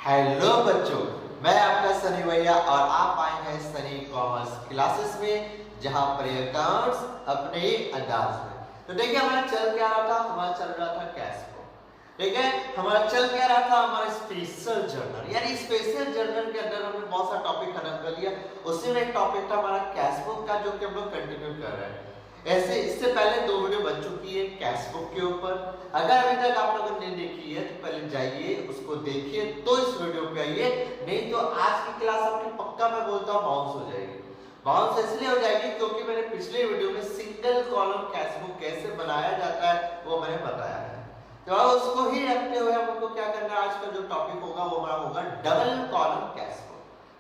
Hello बच्चों, मैं आपका सनी भैया और आप आए हैं सनी कॉमर्स क्लासेस में, जहां पर अकाउंट्स अपने ही अंदाज में। तो देखिए हमारा चल क्या रहा था, हमारा चल रहा था कैश फ्लो। ठीक है, हमारा चल क्या रहा था, हमारा स्पेशल जर्नल, यानी स्पेशल जर्नल के अंदर हमने बहुत सारा टॉपिक खत्म कर लिया। उसी में एक टॉपिक था हमारा कैश बुक का, जो कि हम लोग कंटिन्यू कर रहे हैं। ऐसे इससे पहले 2 वीडियो बन चुकी है कैश बुक के ऊपर। अगर अभी तक आप लोगों ने देखी है तो पहले जाइए उसको देखिए, तो इस वीडियो पे आइए, नहीं तो आज की क्लास आपकी पक्का मैं बोलता हूँ बाउंस हो जाएगी। बाउंस इसलिए हो जाएगी क्योंकि मैंने पिछले वीडियो में सिंगल कॉलम कैश बुक कैसे बनाया जाता है वो मैंने बताया है। तो उसको ही रखते हुए हमको क्या करना है, आज का जो टॉपिक होगा वो हमारा होगा डबल कॉलम कैश बुक।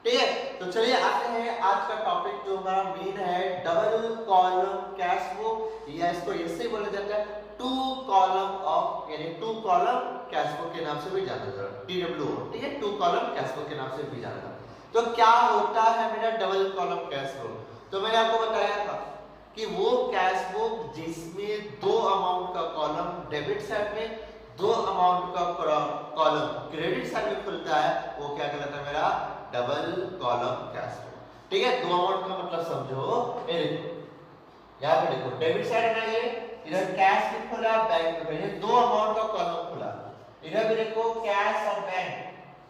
ठीक है, तो चलिए आते हैं आज का टॉपिक जो हमारा मेन है, डबल कॉलम कैश बुक, या इसको ऐसे बोला जाता है टू कॉलम ऑफ, यानी टू कॉलम कैश बुक के नाम से भी जाना जाता है, TWO। ठीक है, टू कॉलम कैश बुक के नाम से भी जाना जाता है। तो क्या होता है मेरा डबल कॉलम कैश बुक? तो मैंने आपको बताया था कि वो कैश बुक जिसमें 2 अमाउंट का कॉलम डेबिट साइड में, 2 अमाउंट का कॉलम क्रेडिट साइड में खुलता है, वो क्या कहलाता है मेरा डबल कॉलम कैश बुक। ठीक है, 2 अमाउंट का मतलब समझो, ये देखो यहाँ पे देखो डेबिट साइड में, ये इधर कैश भी खुला, बैंक में, ये 2 अमाउंट का कॉलम खुला। इधर भी देखो कैश और बैंक,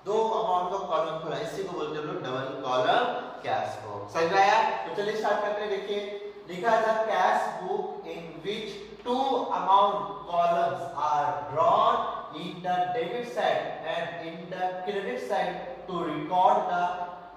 2 अमाउंट का कॉलम खुला, इसी को बोलते हैं लोग डबल कॉलम कैश बुक। समझ में आया? तो चलिए स्टार्ट करते हैं। देखिए लिखा है cash book in which 2 amount columns are drawn in the debit side and in the credit side to record the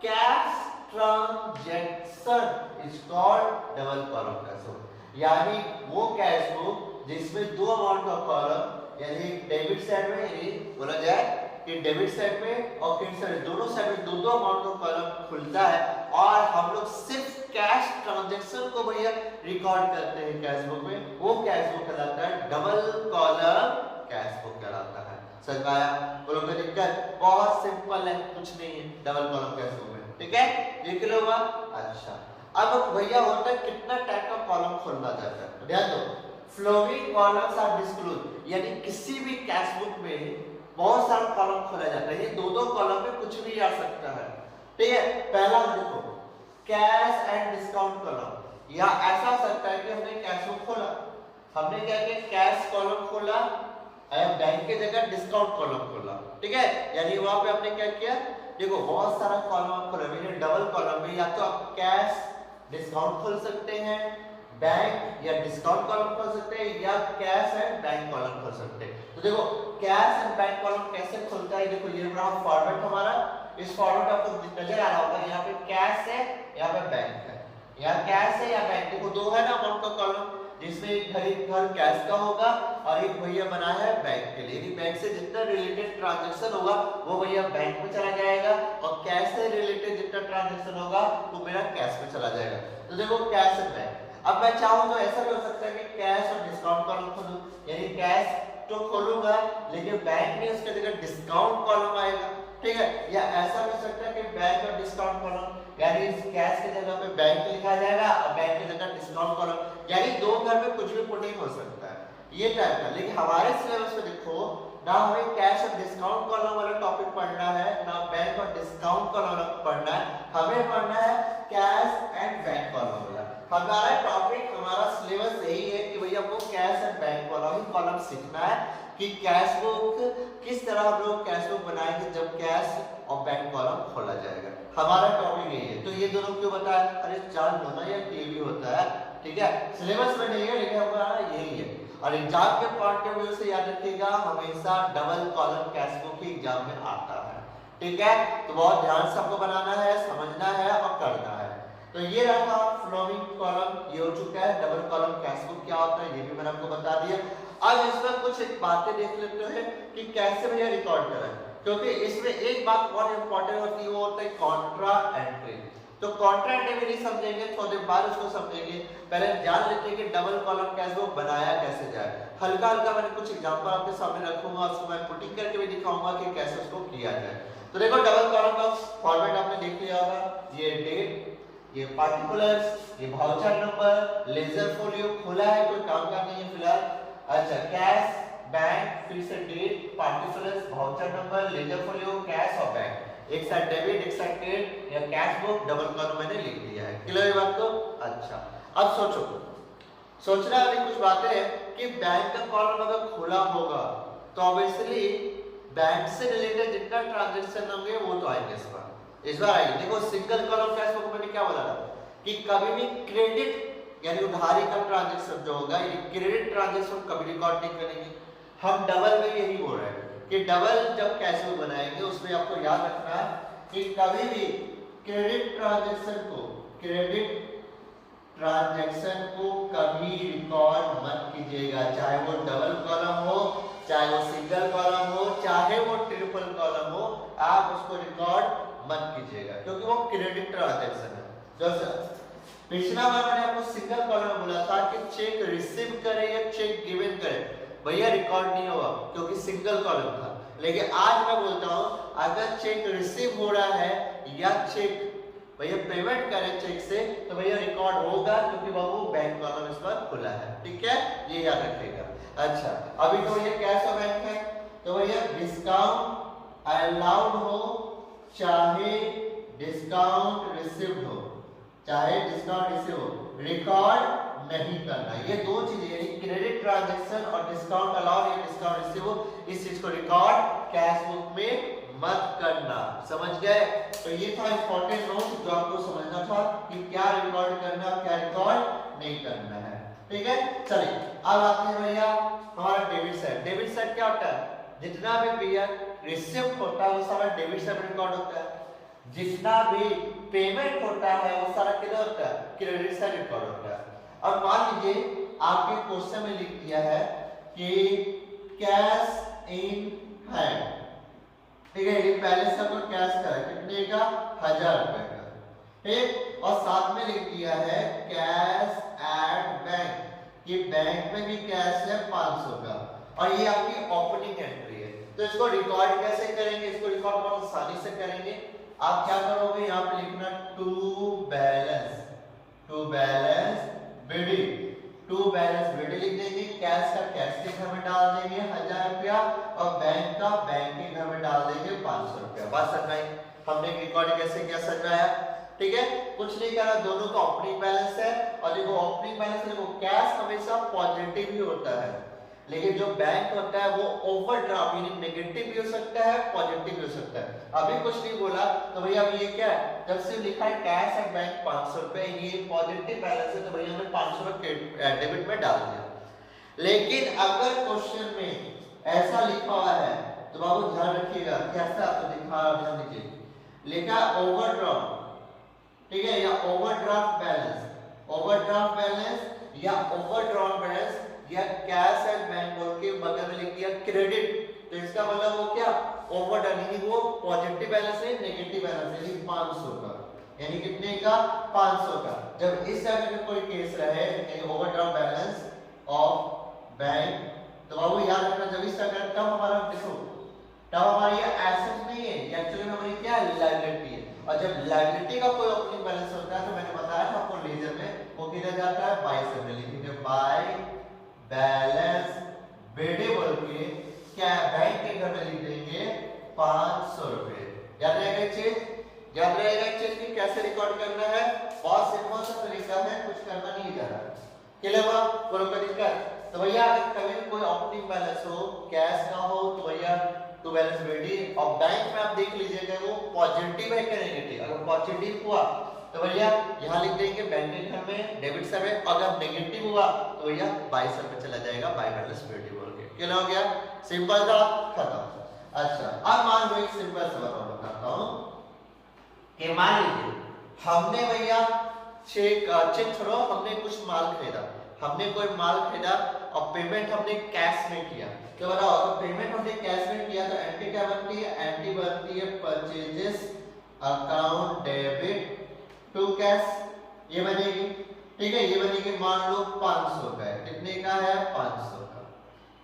cash transaction is called double column cash book। यानी वो कैश बुक जिसमें 2 amount का column, यानी debit side में, यानी बोला जाए कि डेबिट साइड में और क्रेडिट साइड दोनों साइड में 2-2 अमाउंट का कॉलम खुलता है, और हम लोग सिर्फ कैश ट्रांजैक्शन को भैया रिकॉर्ड करते हैं कैश बुक में, वो कैश बुक कहलाता है डबल कॉलम कैश बुक कहलाता है। समझ में आया? बोलो कोई दिक्कत? बहुत सिंपल है, कुछ नहीं है डबल कॉलम कैश बुक में। ठीक है, देख लो बात। अच्छा, अब भैया होता है कितना टाइप का कॉलम खोलना जाता है, तो ध्यान दो, फ्लोइंग कॉलम्स आर डिस्क्लोज, यानी किसी भी कैश बुक में बहुत सारा कॉलम खोला जाता है, ये 2-2 कॉलम में कुछ भी आ सकता है। ठीक है, पहला देखो कैश एंड डिस्काउंट कॉलम, या ऐसा हो सकता है कि हमने कैश बुक खोला, हमने क्या किया कैश कॉलम खोला और बैंक के जगह डिस्काउंट कॉलम खोला। ठीक है, यानी वहां पे हमने क्या किया, देखो बहुत सारा कॉलम खोला, मैंने डबल कॉलम में या तो आप कैश डिस्काउंट खोल सकते हैं, बैंक या डिस्काउंट कॉलम खोल सकते हैं, या कैश एंड बैंक कॉलम खोल सकते हैं। तो देखो कैश एंड बैंक कॉलम कैसे खुलता है, देखो ये रहा फॉर्मेट हमारा, इस फॉर्मेट आपको नजर आ रहा होगा, यहाँ पे कैश है, यहाँ पे बैंक है, यहाँ कैश है या बैंक, देखो 2 है ना अमाउंट का कॉलम, जिसमें एक घर कैश का होगा और एक भैया बना है बैंक के लिए, बैंक से जितना रिलेटेड ट्रांजैक्शन होगा वो भैया बैंक में चला जाएगा, और कैश से रिलेटेड जितना ट्रांजैक्शन होगा वो मेरा कैश में चला जाएगा। तो देखो कैश एंड बैंक, अब मैं चाहूं तो ऐसा भी हो सकता है कि कैश और डिस्काउंट कॉलम खोलूं, यानी कैश तो खोलूंगा लेकिन बैंक में उसके जगह डिस्काउंट कॉलम आएगा। ठीक है, या ऐसा हो सकता है कि बैंक और डिस्काउंट कॉलम, यानी कैश के जगह पे बैंक लिखा जाएगा और बैंक की जगह डिस्काउंट कॉलम, यानी 2 घर में कुछ भी पुटिंग हो सकता है, ये टाइप का। लेकिन हमारे सिलेबस में देखो ना हमें कैश और डिस्काउंट कॉलम वाला टॉपिक पढ़ना है, ना बैंक और डिस्काउंट कॉलम पढ़ना है, हमें पढ़ना है कैश एंड बैंक कॉलम वाला। हमारा टॉपिक, हमारा सिलेबस यही है कि भैया हमको कैश एंड बैंक वाला ही कॉलम सीखना है कि कैश बुक किस तरह हम लोग कैश बुक बनाएंगे जब कैश और बैंक कॉलम खोला जाएगा, हमारा टॉपिक यही है। तो ये दोनों क्यों बताया, अरे चार्ट होना या टीवी होता है, ठीक है, सिलेबस में नहीं है लेकिन हमारा यही है। और एग्जाम के पॉइंट ऑफ व्यू से याद रखिएगा, हमेशा डबल कॉलम कैश बुक ही एग्जाम में आता है। ठीक है, तो बहुत ध्यान से आपको बनाना है, समझना है और करना है। तो ये रहा फ्लोइंग कॉलम, ये हो चुका है। डबल कॉलम कैश बुक क्या होता है ये भी मैंने आपको बता दिया। अब इसमें कुछ एक बातें देख लेते हैं कि कैसे भैया रिकॉर्ड करें, क्योंकि इसमें एक बात बहुत इंपॉर्टेंट होती है, वो होता है कॉन्ट्रा एंट्री। तो कॉन्ट्रा एंट्री भी नहीं समझेंगे, थोड़ी देर बाद उसको समझेंगे, पहले जान लेते हैं कि डबल कॉलम कैश बुक बनाया कैसे जाए। हल्का हल्का मैंने कुछ एग्जांपल आपके सामने रखूंगा, उसको मैं पुटिंग करके भी दिखाऊंगा कि कैसे उसको किया जाए। तो देखो डबल कॉलम का फॉर्मेट आपने देख लिया होगा, ये डेट, ये पार्टिकुलर्स, ये वाउचर नंबर, लेजर फोलियो खोला है, कोई काम का नहीं है फिलहाल। अच्छा, कैश बैंक, फिर से date, particulars, voucher number, ledger folio, cash और एक साइड डेबिट एक साइड क्रेडिट, या कैश बुक डबल कॉलम मैंने लिख दिया है। क्लियर बात को? अच्छा अब सोचना वाली कुछ बातें हैं कि बैंक का कॉलम अगर खुला होगा तो ऑब्वियसली बैंक से रिलेटेड जितना ट्रांजैक्शन होंगे वो तो आएंगे इस बार आएंगे। देखो सिंगल कॉलम कैश बुक मैंने क्या बोला था कि कभी भी क्रेडिट यानी उधारी का ट्रांजैक्शन जो होगा ये क्रेडिट ट्रांजैक्शन कभी रिकॉर्ड नहीं करेंगे। हम डबल में यही बोल रहे हैं कि डबल जब कैश बुक बनाएंगे उसमें आपको याद रखना है कि कभी भी क्रेडिट ट्रांजैक्शन को कभी रिकॉर्ड मत कीजिएगा, चाहे वो डबल कॉलम हो, चाहे वो सिंगल कॉलम हो, चाहे वो ट्रिपल कॉलम हो, आप उसको रिकॉर्ड मत कीजिएगा क्योंकि वो क्रेडिट ट्रांजैक्शन है। जैसे पिछला बार मैंने आपको सिंगल कॉलम बोला था कि चेक रिसीव करे या चेक गिवन करे, भैया रिकॉर्ड नहीं होगा क्योंकि सिंगल कॉलम था। लेकिन आज मैं बोलता हूं अगर चेक रिसीव हो रहा है या चेक भैया पेमेंट करें चेक से तो भैया रिकॉर्ड होगा क्योंकि बाबू बैंक कॉलम इस बार खुला है। ठीक है, ये याद रखिएगा। अच्छा अभी तो ये कैश और बैंक है तो भैया डिस्काउंट अलाउड हो चाहे डिस्काउंट रिसीव्ड हो, चाहे डिस्काउंट रिसीव हो, रिकॉर्ड नहीं करना। ये दो चीजें यानी क्रेडिट ट्रांजैक्शन और डिस्काउंट अलाउड या डिस्काउंट रिसीव हो, इस चीज को रिकॉर्ड कैश बुक में मत करना। समझ गए? तो ये था इंपॉर्टेंट नोट जो आपको समझना था कि क्या रिकॉर्ड करना क्या रिकॉर्ड नहीं करना है। ठीक है, चलिए अब आते हैं भैया हमारा डेबिट साइड। डेबिट साइड क्या होता है? जितना भी भैया रिसीव होता है वो सारा डेबिट साइड में रिकॉर्ड होता है, जितना भी पेमेंट होता है वो सारा किधर होता है? क्रेडिट साइड रिकॉर्ड होता है। अब मान लीजिए आपके क्वेश्चन में लिख दिया है कि कैश इन हैंड, ठीक है, ये पहले से आपको कैश का है कितने का? 1000 रुपए का। ठीक, और साथ में लिख दिया है कैश एट बैंक, ये बैंक में भी कैश है 500 का, और ये आपकी ओपनिंग एंट्री है। तो इसको रिकॉर्ड कैसे करेंगे? इसको रिकॉर्ड बहुत आसानी से करेंगे। आप क्या करोगे, यहाँ पे लिखना to balance bidding, to balance bidding लिख देंगे, कैश का कैश के घर में डाल देंगे 1000 रुपया और बैंक का बैंक के घर में डाल देंगे 500 रुपया। बात समझ आई? हमने रिकॉर्ड कैसे किया समझाया। ठीक है, कुछ नहीं करना, दोनों का ओपनिंग बैलेंस है और देखो ओपनिंग बैलेंस देखो कैश हमेशा पॉजिटिव ही होता है, लेकिन जो बैंक होता है वो ओवरड्राफ्ट यानी नेगेटिव भी हो सकता है पॉजिटिव भी हो सकता है। अभी कुछ नहीं बोला तो भैया अभी ये क्या है? जब से लिखा है कैश एट बैंक 500 रुपए, ये पॉजिटिव बैलेंस है तो भैया हमने 500 रुपए डेबिट में डाल दिया। लेकिन अगर क्वेश्चन में ऐसा लिखा हुआ है तो बाबू ध्यान रखिएगा, कैसा आपको दिखा ध्यान दीजिए, लिखा ओवरड्राफ्ट, ठीक है, या ओवरड्राफ्ट बैलेंस या ओवरड्राफ्ट बैलेंस या कैश एट बैंक बोल के बगल में लिख दिया क्रेडिट, तो इसका मतलब वो क्या? ओवरड्राफ्ट यानी वो पॉजिटिव बैलेंस है नेगेटिव बैलेंस है, यानी 500 का, यानी कितने का? 500 का। जब इस तरह का कोई केस रहे यानी ओवरड्राफ्ट बैलेंस ऑफ बैंक तो बाबू याद रखना जब इस तरह का तब हमारा देखो तब हमारी ये एसेट नहीं है, एक्चुअली में हमारी क्या है? लायबिलिटी है। और जब लायबिलिटी का कोई ओपनिंग बैलेंस होता है तो मैंने बताया था आपको लेजर में वो किधर जाता है? बाय से लिखेंगे बाय बैलेंस बिडिंग बोल के क्या बैंक के घर में लिख देंगे 500 रुपए। याद रहेगा एक चीज, याद रहेगा एक चीज कि कैसे रिकॉर्ड करना है। बहुत सिंपल सा तरीका है, कुछ करना नहीं जा रहा। क्लियर हुआ? पूरा तरीका। तो भैया अगर कभी कोई ओपनिंग बैलेंस हो कैश का हो तो भैया टू बैलेंस बिडिंग, और बैंक में आप देख लीजिएगा वो पॉजिटिव है क्या नेगेटिव। अगर पॉजिटिव हुआ तो भैया यहाँ लिख देंगे बैंक के घर में डेबिट साइड में, अगर नेगेटिव हुआ तो भैया बाय साइड में चला जाएगा बाय बैलेंस बिडिंग बोल के। क्लियर हो गया? सिंपल था, खत्म। अच्छा अब मान लो एक सिंपल सा बताता हूँ कि मान लीजिए हमने भैया चेक छोड़ो, हमने कुछ माल खरीदा, हमने कोई माल खरीदा और पेमेंट हमने कैश में किया। तो बताओ अगर पेमेंट हमने कैश में किया तो एंट्री क्या बनती है? एंट्री बनती है purchases account debit to cash, ये बनेगी। ठीक है, ये बनेगी मान लो 500 का है, कितने का है? 500 का।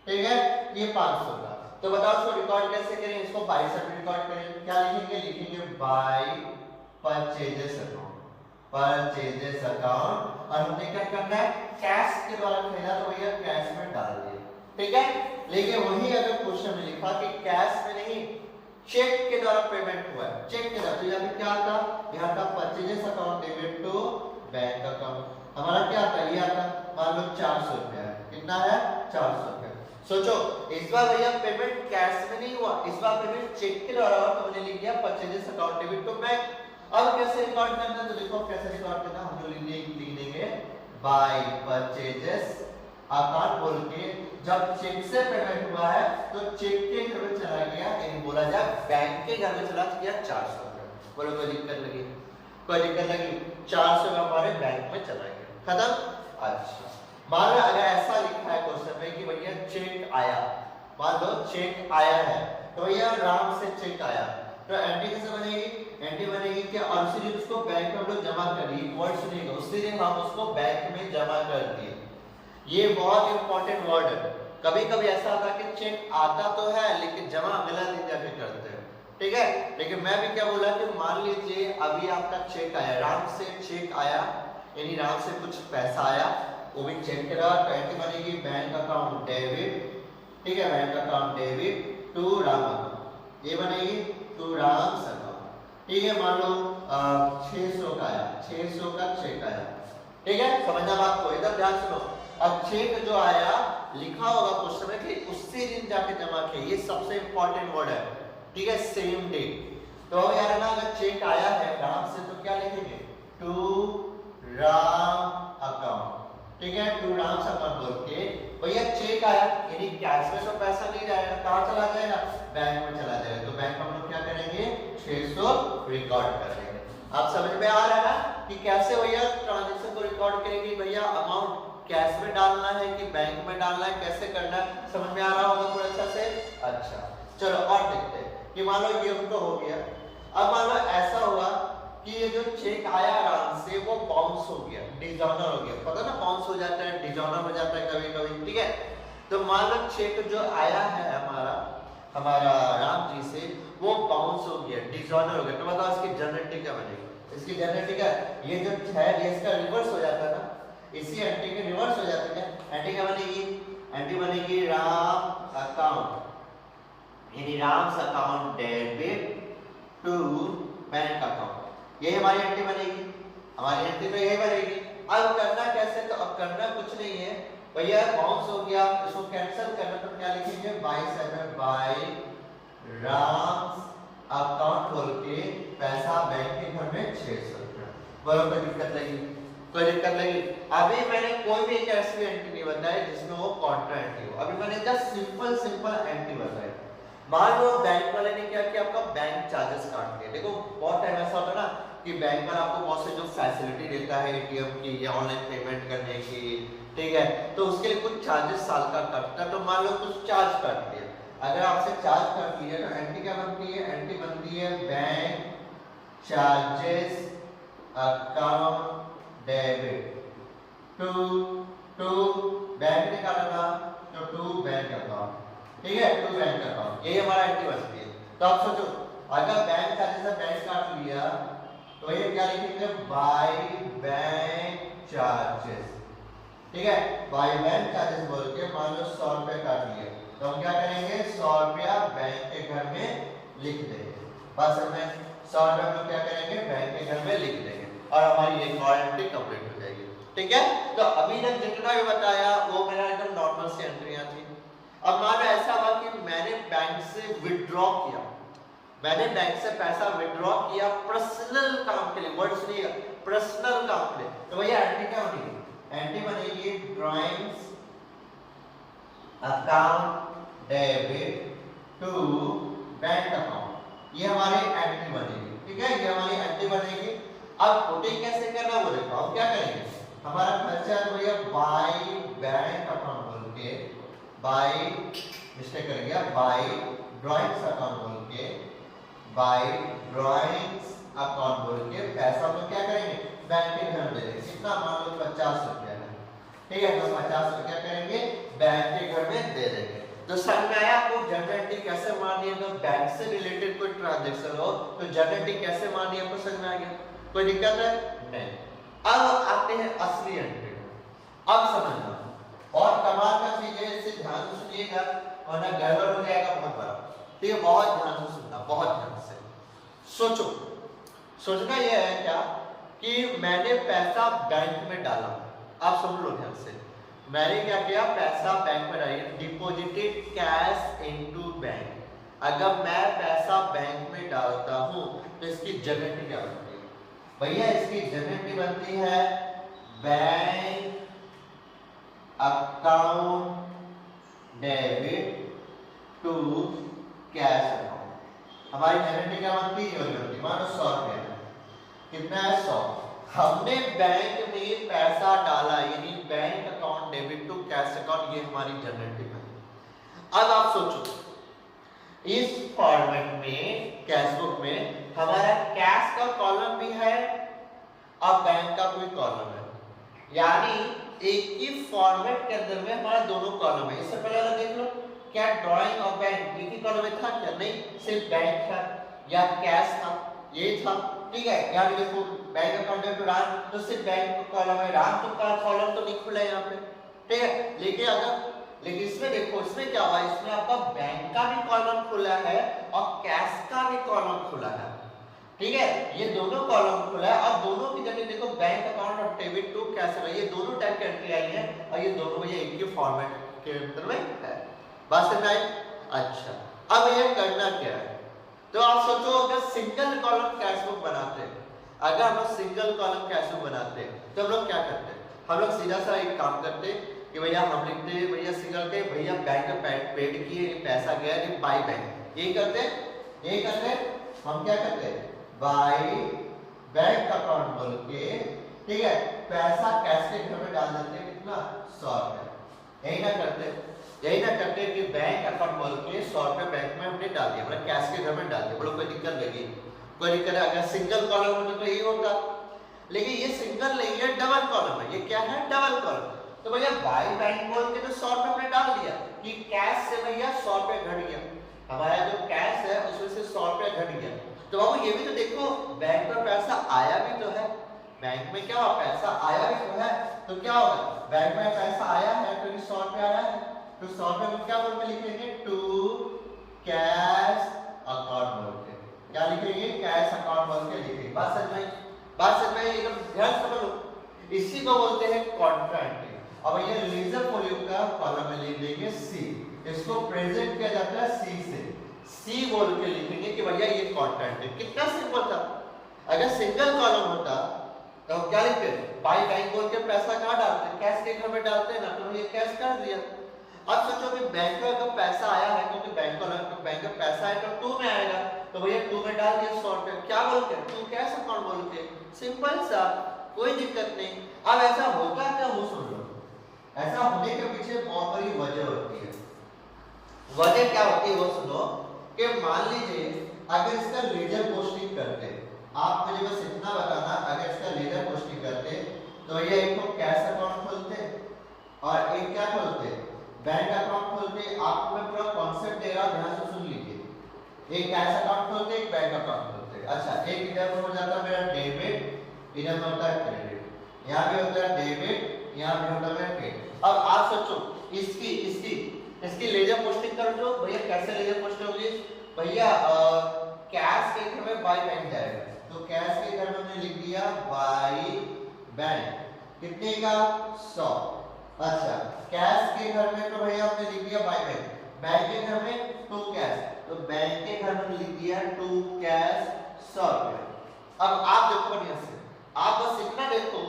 ठीक है, ये 500 का। तो बताओ इसको रिकॉर्ड कैसे करें? इसको बाय साइड में रिकॉर्ड करें, क्या लिखेंगे? लिखेंगे बाय परचेजेस अकाउंट और हमने क्या करना है? कैश के द्वारा खरीदा तो भैया कैश में डाल दिया। ठीक है, लेकिन वही अगर क्वेश्चन में लिखा कि कैश में नहीं चेक के द्वारा पेमेंट हुआ है, चेक के द्वारा। तो यहाँ पे क्या था, यहाँ था purchases account debit to bank account. हमारा क्या था, ये आता मान लो 400 रुपया है, कितना है 400 रुपया। सोचो इस बार भैया पेमेंट कैश में नहीं हुआ, इस बार पेमेंट चेक के द्वारा हुआ, तो मैंने लिख दिया purchases account debit to bank. अब कैसे रिकॉर्ड करना, तो देखो कैसे रिकॉर्ड करना, हम जो लिख देंगे बाय परचेजेस अकाउंट बोल के, जब चेक से पेमेंट हुआ है तो चेक के घर में चला गया, यानी बोला जाए बैंक के घर में चला गया 400 रुपया। बोलो कोई दिक्कत लगी, कोई दिक्कत लगी, 400 हमारे बैंक में चला गया, खत्म। अच्छा मान लो अगर ऐसा लिखा है क्वेश्चन में कि भैया चेक आया, मान लो चेक आया है, तो भैया राम से चेक आया, तो एंट्री कैसे बनेगी, एंट्री बनेगी कि और उसी दिन उसको बैंक में हम लोग जमा कर दिए, वर्ड सुनिएगा, उसी दिन हम उसको बैंक में जमा कर दिए। ये बहुत इंपॉर्टेंट वर्ड है। कभी कभी ऐसा होता है कि चेक आता तो है लेकिन जमा अगला दिन जाके करते हैं, ठीक है। लेकिन मैं भी क्या बोला कि मान लीजिए अभी आपका चेक आया, राम से चेक आया, यानी राम से कुछ पैसा आया, वो भी चेक के बाद एंट्री बनेगी बैंक अकाउंट डेबिट, ठीक है, bank account debit to Ram account, ये बनेगी टू राम्स अकाउंट, ठीक है। मान लो 600 का आया, 600 का चेक आया, ठीक है, समझना बात को, एकदम ध्यान सुनो। अब चेक जो आया लिखा होगा क्वेश्चन में कि उसी दिन जाके जमा किया, ये सबसे इंपॉर्टेंट वर्ड है, ठीक है, सेम डे। तो यार ना अगर चेक आया है राम से तो क्या लिखेंगे, टू राम अकाउंट, ठीक है, टू राम्स अकाउंट बोल के भैया चेक आया, यानी कैश में तो पैसा नहीं जाएगा, कहां चला जाएगा, बैंक में चला जाएगा। तो बैंक हम लोग क्या करेंगे, 600 रिकॉर्ड कर देंगे। आप समझ में आ रहा है ना कि कैसे भैया ट्रांजैक्शन को रिकॉर्ड करेंगे, भैया अमाउंट कैश में डालना है कि बैंक में डालना है, कैसे करना है, समझ में आ रहा होगा थोड़ा अच्छा से। अच्छा चलो और देखते हैं कि मान लो ये उनको हो गया। अब मान लो ऐसा हुआ कि ये जो चेक आया राम से वो बाउंस हो गया, डिसऑनर हो गया, पता ना बाउंस हो जाता है, डिसऑनर हो जाता है कभी कभी, ठीक है। तो मान लो चेक जो आया है हमारा राम जी से वो बाउंस हो गया, डिसऑनर हो गया, तो बताओ इसकी जनरेटिव क्या बनेगी, इसकी जनरेटिव क्या, ये जो है ये इसका रिवर्स हो जाता है ना, इसी एंट्री के रिवर्स हो जाते हैं। एंट्री क्या बनेगी, एंट्री बनेगी राम अकाउंट, यानी Ram's account debit to bank account, ये हमारी एंट्री बनेगी, हमारी एंट्री तो यही बनेगी। अब करना कैसे, तो अब करना कुछ नहीं है भैया, बाउंस हो गया, इसको कैंसिल करना तो क्या लिखेंगे, बाय राम्स अकाउंट बोल के पैसा बैंक के घर में 600 रुपया। बोलो कोई दिक्कत लगी, कोई दिक्कत लगी। अभी मैंने कोई भी एक ऐसी एंट्री नहीं बताई जिसमें वो कॉन्ट्रा एंट्री हो, अभी मैंने जस्ट सिंपल एंट्री बताई। मान लो बैंक वाले ने क्या किया, आपका बैंक चार्जेस काट दिया। देखो बहुत टाइम ऐसा होता है ना कि बैंक वाला आपको बहुत से जो फैसिलिटी देता है एटीएम की या ऑनलाइन पेमेंट करने की, ठीक है, तो उसके लिए कुछ चार्जेस साल का कटता है, तो मान लो कुछ चार्ज काट दिया। अगर आपसे चार्ज काट दिया तो एंट्री क्या बनती है, एंट्री बनती है bank charges account debit to bank ने काटा था तो टू बैंक अकाउंट, ठीक है, टू बैंक अकाउंट, ये हमारा एंट्री बनती है। तो आप सोचो अगर बैंक चार्जेस से बैंक काट लिया तो ये क्या लिखेंगे, बाय बैंक चार्जेस, ठीक है, बाय बैंक चार्जेस बोल के मान लो 100 रुपए काट लिया, तो हम क्या करेंगे, 100 रुपया बैंक के घर में लिख देंगे। बस हमें 100 रुपए हम क्या करेंगे, बैंक के घर में लिख देंगे और हमारी एक और एंट्री कंप्लीट हो जाएगी, ठीक है। तो अभी तक जितना भी बताया वो मेरा एकदम नॉर्मल सी एंट्रियां थी। अब मान लो ऐसा हुआ कि मैंने बैंक से विथड्रॉ किया, मैंने बैंक से पैसा विथड्रॉ किया पर्सनल काम के लिए, वर्ड सुनिएगा, पर्सनल काम के लिए, तो भैया एंट्री क्या बनेगी, एंट्री बनेगी drawings account debit to bank account, ये हमारी एंट्री बनेगी, ठीक है, ये हमारी एंट्री बनेगी। अब कोडिंग कैसे करना वो देखो, हम क्या करेंगे, हमारा खर्चा तो भैया बाय बैंक अकाउंट बोल के, बाय मिस्टेक कर गया, बाय ड्राइंग्स अकाउंट बोल के, बाय ड्राइंग्स अकाउंट बोल के पैसा तो क्या करेंगे, बैंक के घर में दे देंगे, कितना मान लो 50 रुपया है, ठीक है, तो 50 रुपया करेंगे बैंक के घर में दे देंगे। तो समझ में आया आपको जनरेटिव कैसे मारनी है, तो बैंक से रिलेटेड कोई ट्रांजैक्शन हो तो जनरेटिव कैसे मारनी है, आपको समझ में आ गया, कोई दिक्कत है नहीं। अब आते हैं असली एंट्री, अब समझना और कमाल का चीज है, इसे ध्यान से सुनिएगा वरना गड़बड़ हो जाएगा बहुत बड़ा, ठीक है, बहुत ध्यान से सुनना, बहुत ध्यान से सोचो। सोचना यह है क्या कि मैंने पैसा बैंक में डाला, आप सुन लो ध्यान से, मैंने क्या किया, पैसा बैंक में डाला, डिपॉजिटेड कैश इनटू बैंक। अगर मैं पैसा बैंक में डालता हूं तो इसकी जनरेटिव क्या बनती है भैया, इसकी जनरेटिव बनती है bank account debit to cash account. हमारी जनरेटिव क्या बनती है, मानो 100 रुपया, कितना है 100। हमने बैंक में पैसा डाला यानी bank account debit to cash account, ये हमारी जनरेटिव है। अब आप सोचो इस फॉर्मेट में कैश बुक में हमारा कैश का कॉलम भी है और बैंक का कोई कॉलम है, यानी एक ही फॉर्मेट के अंदर में हमारा दोनों कॉलम है। इससे पहले वाला देख लो, क्या ड्राइंग और बैंक एक ही कॉलम में था क्या, नहीं, सिर्फ बैंक था या कैश था, ये था, ठीक है। यहाँ पे देखो बैंक अकाउंट में राम, तो सिर्फ बैंक का कॉलम है, राम तो का कॉलम तो नहीं खुला है यहाँ पे, ठीक है। लेकिन इसमें देखो, इसमें क्या हुआ, इसमें आपका बैंक का भी कॉलम खुला है और कैश का भी कॉलम खुला है, ठीक है। ये दोनों कॉलम खुला है और दोनों की जगह देखो बैंक अकाउंट और डेबिट टू कैश है, ये दोनों टाइप की एंट्री आई है और ये दोनों भैया एक ही फॉर्मेट के अंदर में है। बात समझ आई? अच्छा, अब ये करना क्या है, तो आप सोचो अगर सिंगल कॉलम कैश बुक बनाते हैं, अगर हम लोग सिंगल कॉलम कैश बुक बनाते हैं तो हम लोग क्या करते हैं, हम लोग सीधा सा एक काम करते हैं कि भैया हम लिखते हैं भैया सिंगल के भैया बैंक पेड किए, ये पैसा गया, ये बाय बैंक, ये करते हम क्या करते हैं बाय बैंक अकाउंट बोल के, ठीक है, पैसा कैश के घर में डाल देते हैं, कितना 100 रुपए। यही ना करते कि बैंक अकाउंट बोल के 100 रुपए बैंक में हमने डाल दिया, मतलब कैश के घर में डाल दिया, बोलो कोई दिक्कत लगी, कोई दिक्कत है। अगर सिंगल कॉलम होता तो यही होता, लेकिन ये सिंगल नहीं है, डबल कॉलम है। ये क्या है, डबल कॉलम। तो भैया बाय बैंक बोल के तो 100 रुपए हमने डाल दिया कि कैश से भैया 100 रुपए घट गया, हमारा जो कैश है उसमें से 100 रुपए घट गया। तो बाबू ये भी तो देखो, बैंक में पैसा आया भी तो है, बैंक में क्या हुआ, पैसा आया भी तो है, तो क्या होगा, बैंक में पैसा आया है तो 100 रुपए आया है, तो 100 रुपए को क्या बोल के लिखेंगे, टू कैश अकाउंट बोल के, क्या लिखेंगे, कैश अकाउंट बोल के लिखेंगे। बात समझ में एकदम ध्यान से बोलो। इसी को बोलते हैं कॉन्ट्रा एंट्री। अब ये लेजर फॉलियो का कॉलम में लिख देंगे सी, इसको प्रेजेंट किया जाता है सी से, सी बोल के लिखेंगे कि भैया ये कॉन्ट्रा एंट्री। कितना सिंपल था, अगर सिंगल कॉलम होता तो हम क्या लिखते, बाय बैंक बोल के पैसा कहाँ डालते हैं, कैश के घर में डालते हैं ना, तो ये कैश कर दिया। अब सोचो कि बैंक में अगर पैसा आया है, क्योंकि बैंक में पैसा है तो 2 में आएगा, तो भैया 2 में डाल दिया 100 रुपए, क्या बोलते हैं, 2 कैश अकाउंट बोल के, सिंपल सा, कोई दिक्कत नहीं। अब ऐसा होता क्या, वो सुन लो, ऐसा होने के पीछे बहुत बड़ी वजह होती है। वजह क्या होती है वो सुनो, कि मान लीजिए अगर इसका लेजर पोस्टिंग करते, आप मुझे बस इतना बताना, अगर इसका लेजर पोस्टिंग करते तो ये एक तो कैश अकाउंट खोलते और एक क्या खोलते, बैंक अकाउंट खोलते। आपको मैं पूरा कॉन्सेप्ट दे रहा हूं, ध्यान से सुन लीजिए। एक कैश अकाउंट खोलते, एक बैंक अकाउंट खोलते। अच्छा, एक इधर हो जाता है मेरा डेबिट, इधर में होता है क्रेडिट, यहाँ पे होता है डेबिट, यहाँ पे होता है क्रेडिट। अब आप सोचो इसकी लेजर पोस्टिंग कर दो भैया, कैसे लेजर पोस्टिंग होगी भैया, कैश के घर में बाय बैंक जाएगा, तो कैश के घर में हमने लिख दिया बाय बैंक, कितने का 100। अच्छा, कैश के घर में तो भैया हमने लिख दिया बाय बैंक, बैंक के घर में 2 कैश, तो बैंक के घर में लिख दिया 2 कैश 100 रुपए। अब आप देखो बढ़िया से, आप बस इतना देखो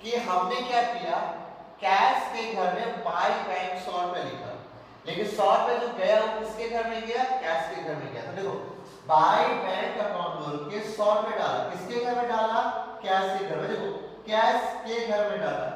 कि हमने क्या किया, कैश के घर में बाय बैंक 100 रुपए लिखा, लेकिन 100 रुपए जो गया वो किसके घर में गया, कैश के घर में गया। तो देखो बाय बैंक अकाउंट बोल के 100 रुपए डाला, किसके घर में डाला, कैश के घर में। देखो कैश के घर में डाला,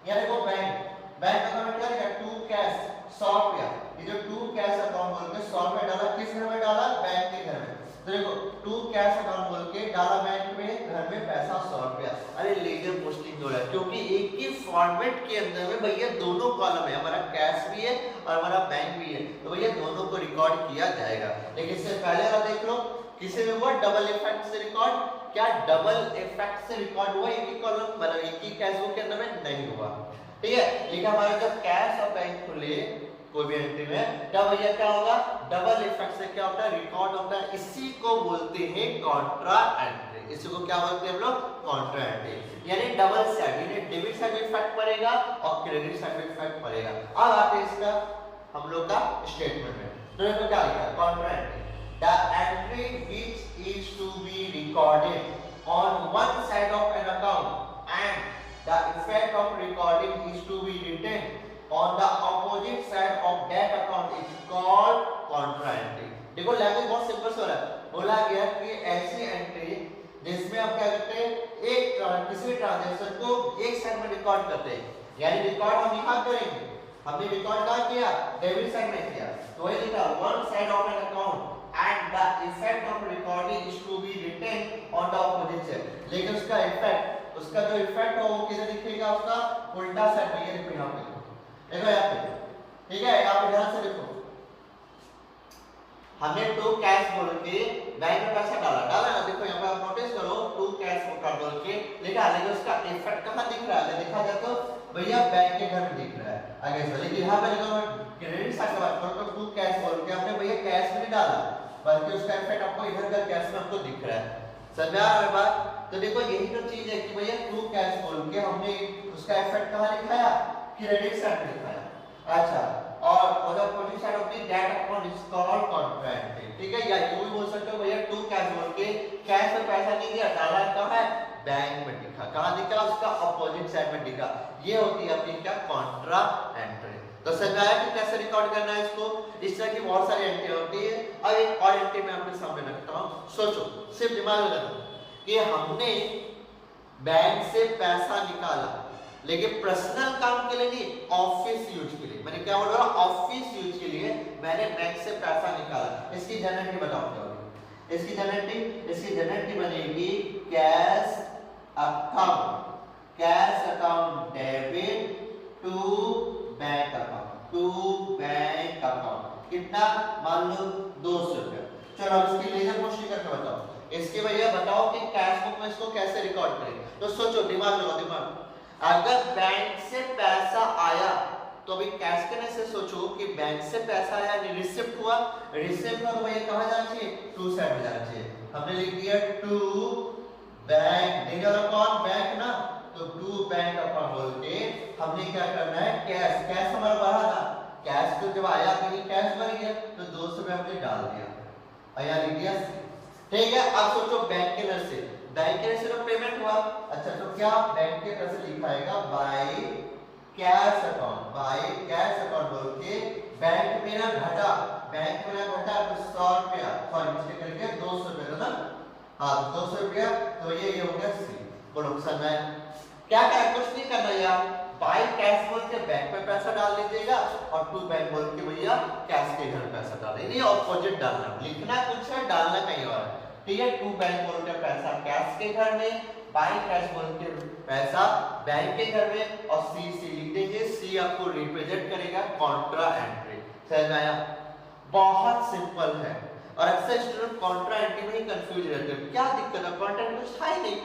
या देखो बैंक अकाउंट में क्या लिखा, 2 कैश 100 रुपया, ये जो 2 कैश अकाउंट बोल के 100 रुपए डाला, किस घर में डाला, बैंक के घर में। तो देखो 2 कैश अकाउंट बोल के डाला बैंक में, घर में पैसा 100 रुपया। अरे लेजर पोस्टिंग हो रहा है, क्योंकि एक ही फॉर्मेट के अंदर में भैया दोनों कॉलम है, हमारा कैश भी है और हमारा बैंक भी है, तो भैया दोनों को रिकॉर्ड किया जाएगा। लेकिन इससे पहले वाला देख लो, किसी में हुआ डबल इफेक्ट से रिकॉर्ड, क्या डबल इफेक्ट से रिकॉर्ड हुआ, एक ही कॉलम मतलब एक ही कैश बुक के अंदर में नहीं हुआ, ठीक है। लेकिन हमारे जब कैश और बैंक खुले कोई भी एंट्री में, तब भैया क्या होगा, डबल इफेक्ट से क्या होता है, रिकॉर्ड होता है। इसी को बोलते हैं कॉन्ट्रा एंट्री। इसी को क्या बोलते हैं हम लोग, कॉन्ट्रा एंट्री। यानी डबल साइड, यानी डेबिट साइड में इफेक्ट पड़ेगा और क्रेडिट साइड में इफेक्ट पड़ेगा। अब आते हैं इसका हम लोग का स्टेटमेंट में। तो देखो क्या लिखा है, contra entry, the entry which is to be recorded on one side of an account and the effect of recording is to be written on the opposite side of that account is called contra entry। देखो language बहुत simple से हो रहा है। बोला गया कि ऐसी एंट्री जिसमें आप क्या करते हैं, एक किसी ट्रांजैक्शन को एक साइड में रिकॉर्ड करते हैं, यानी रिकॉर्ड हम यहां करेंगे, हमने रिकॉर्ड कहां किया, डेबिट साइड में किया, तो वही लिखा one side of an account and the effect of recording is to be written on the opposite side. लेकिन उसका इफेक्ट, उसका जो इफेक्ट हो वो किधर दिखेगा, उसका उल्टा साइड में। ये देखो यहां पे, देखो यहाँ पे, ठीक है, यहाँ पे ध्यान से देखो, हमने टू कैश बोल के बैंक में पैसा डाला ना, देखो यहाँ पे आप नोटिस करो, टू कैश बोल के लिखा, लेकिन उसका इफेक्ट कहाँ दिख रहा है, देखा जाए तो भैया बैंक के घर में दिख रहा है आगे से। लेकिन यहाँ पे देखो क्रेडिट साइड की बात करो तो टू कैश बोल के हमने भैया कैश में नहीं डाला, बल्कि उसका इफेक्ट आपको इधर का कैश में आपको दिख रहा है। समझ आ रहा है बात? तो देखो यही तो चीज है कि भैया टू कैश बोल के हमने उसका इफेक्ट कहाँ लिखाया, क्रेडिट साइड में लिखाया। अच्छा, और other position side of the that account is called Contra entry. ठीक है, या यूं भी बोल सकते हो भैया टू कैश बोल के कैश में पैसा नहीं दिया, डाला कहां है, बैंक में दिखा, कहां दिखा, उसका अपोजिट साइड में दिखा। ये होती है अपनी क्या, कॉन्ट्रा एंट्री। तो समझ आया कि कैसे रिकॉर्ड करना है इसको। इस तरह की बहुत सारी एंट्री होती है। अब एक और एंट्री मैं आपके सामने रखता हूं, सोचो, सिर्फ दिमाग में लगाओ कि हमने बैंक से पैसा निकाला, लेकिन पर्सनल काम के लिए नहीं, ऑफिस यूज के लिए। मैंने क्या बोल रहा हूं, ऑफिस यूज के लिए मैंने बैंक से पैसा निकाला। इसकी जनरेटिव बताओ क्या होगी, इसकी जनरेटिव बनेगी cash account, cash account debit to bank account, to bank account. कितना, मान लो 200 रुपया। चलो अब इसकी लेजर पोस्टिंग करके बताओ, इसके भैया बताओ कि कैश बुक में इसको कैसे रिकॉर्ड करें। तो सोचो, दिमाग लगाओ, दिमाग। अगर बैंक से पैसा आया तो अभी कैश करने से सोचो कि बैंक से पैसा आया, रिसिप्ट हुआ, रिसिप्ट हुआ ये कहां जाना चाहिए, टू साइड में जाना चाहिए। हमने लिख दिया टू बैंक, नहीं जाना कौन, बैंक ना, तो टू बैंक अकाउंट बोल के हमने क्या करना है, कैश, कैश हमारा बढ़ा था, कैश तो जब आया कहीं कैश बढ़ गया तो 200 रुपए हमने डाल दिया, आया लिख दिया। ठीक है, अब सोचो बैंक के तरफ से, बैंक के तरफ से पेमेंट हुआ। अच्छा, तो क्या बैंक के तरफ से लिखाएगा by cash account, by cash account बोल के बैंक मेरा घटा, बैंक मेरा घटा तो 100 रुपया, सॉरी मिस्टेक करके 200 रुपया ना, हाँ 200 रुपया, तो ये हो गया सी। बोलो समझ में क्या क्या, कुछ नहीं करना यार, बाय कैश बोल के बैंक पे पैसा डाल दीजिएगा और टू बैंक बोल के भैया कैश के घर पैसा डाल दीजिए, ऑपोजिट डालना, लिखना कुछ है, डालना कहीं और है। ठीक है, टू बैंक बोल के पैसा कैश के घर में, बाय कैश बोल के पैसा बैंक के घर में, और सी लिख दीजिए, सी आपको रिप्रेजेंट करेगा कॉन्ट्रा एंट्री। समझ आया? बहुत सिंपल है। और अक्सर स्टूडेंट कॉन्ट्रा एंट्री में ही कंफ्यूज रहते हैं, क्या दिक्कत है, कॉन्ट्रा एंट्री कुछ था ही नहीं।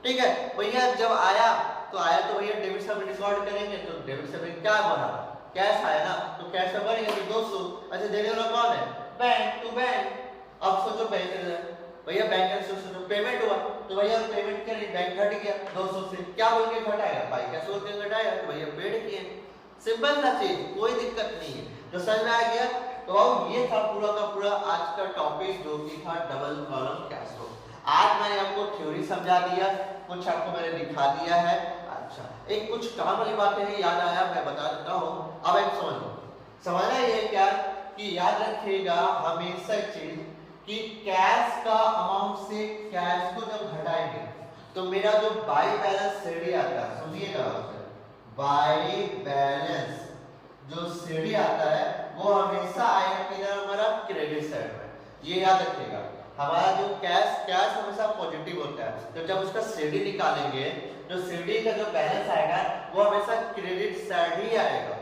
ठीक है भैया, जब आया तो भैया डेबिट साइड में रिकॉर्ड करेंगे, तो डेबिट साइड में क्या बढ़ा, कैश आया ना, तो कैश में बढ़ गया तो 200। अच्छा, देने वाला कौन है, बैंक, टू बैंक। अब सोचो बैंक भैया, बैंक का सोचो पेमेंट हुआ तो भैया पेमेंट के लिए बैंक घट गया 200 से, क्या बोल के घटाएगा, बाय कैश बोल के घटाएगा, तो भैया पेड किए। सिंपल सा चीज, कोई दिक्कत नहीं है। तो समझ में आ गया? तो अब ये था पूरा का पूरा आज का टॉपिक, जो कि था डबल कॉलम कैश फ्लो। आज मैंने आपको थ्योरी समझा दिया, कुछ आपको मैंने दिखा दिया है। अच्छा, एक कुछ काम वाली बातें हैं, याद आया, मैं बता देता हूँ। अब एक समझना ये क्या कि याद रखिएगा हमेशा एक चीज कि कैश का अमाउंट से कैश को जब घटाएंगे तो मेरा जो बाय बैलेंस सीडी आता है, सुनिएगा, बाय बैलेंस जो सीडी आता है वो हमेशा आएगा किधर, हमारा क्रेडिट साइड में। ये याद रखिएगा, हमारा जो कैश हमेशा पॉजिटिव होता है, तो जब उसका सीडी निकालेंगे तो सीडी का जो बैलेंस आएगा वो हमेशा क्रेडिट साइड ही आएगा।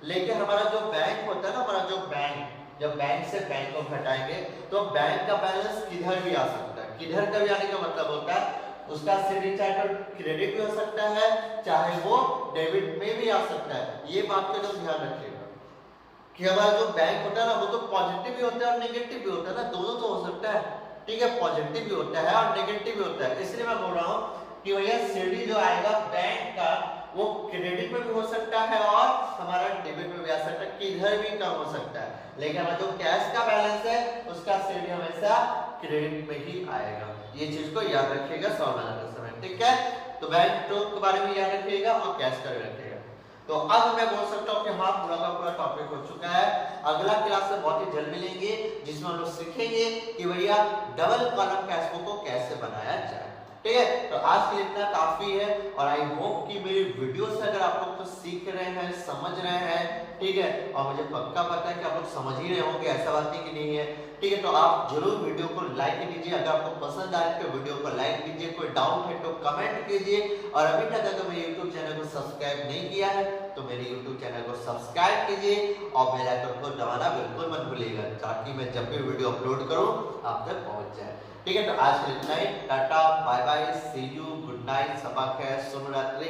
लेकिन हमारा जो बैंक होता है ना, हमारा जो बैंक, जब बैंक से बैंक को घटाएंगे तो बैंक का बैलेंस किधर भी आ सकता है। किधर का भी आने का मतलब होता है उसका सीडी चाहे तो क्रेडिट भी हो सकता है, चाहे वो डेबिट में भी आ सकता है। ये बात का जो ध्यान रखिएगा। कि हमारा जो बैंक होता है ना वो तो पॉजिटिव भी होता है और नेगेटिव भी होता है ना, दोनों तो हो सकता है। ठीक है, पॉजिटिव भी होता है और नेगेटिव भी होता है। इसलिए मैं बोल रहा हूँ कि भैया सीडी जो आएगा बैंक का वो क्रेडिट में भी हो सकता है और हमारा डेबिट में भी आ सकता है, किधर भी कम हो सकता है। लेकिन हमारा जो कैश का बैलेंस है उसका सीडी हमेशा क्रेडिट में ही आएगा। ये चीज को याद रखिएगा सॉल्व बनाते समय। ठीक है, तो बैंक के बारे में याद रखिएगा और कैश का भी रखिएगा। तो अब मैं बोल सकता हूँ कि हाँ पूरा का पूरा टॉपिक हो चुका है। अगला क्लास में बहुत ही जल्द मिलेंगे जिसमें हम लोग सीखेंगे कि भैया डबल कॉलम कैश बुक को कैसे बनाया जाए। ठीक है, तो आज के लिए इतना काफी है और आई होप कि मेरी वीडियो से अगर आप लोग कुछ सीख रहे हैं, समझ रहे हैं, ठीक है, और मुझे पक्का पता है कि आप लोग समझ ही रहे होंगे, ऐसा बात नहीं कि नहीं है। ठीक है, तो आप जरूर वीडियो को लाइक कीजिए। अगर आपको पसंद आए तो वीडियो को लाइक कीजिए, कोई डाउट है तो कमेंट कीजिए और अभी तक अगर मेरे YouTube चैनल को सब्सक्राइब नहीं किया है तो मेरे YouTube चैनल को सब्सक्राइब कीजिए और बेल आइकन को दबाना बिल्कुल मत भूलिएगा ताकि मैं जब भी वीडियो अपलोड करूं आप तक पहुंच जाए। ठीक है, तो आज के लिए इतना ही। Tata, bye bye, see you, good night, सबा खैर, शुभ रात्रि।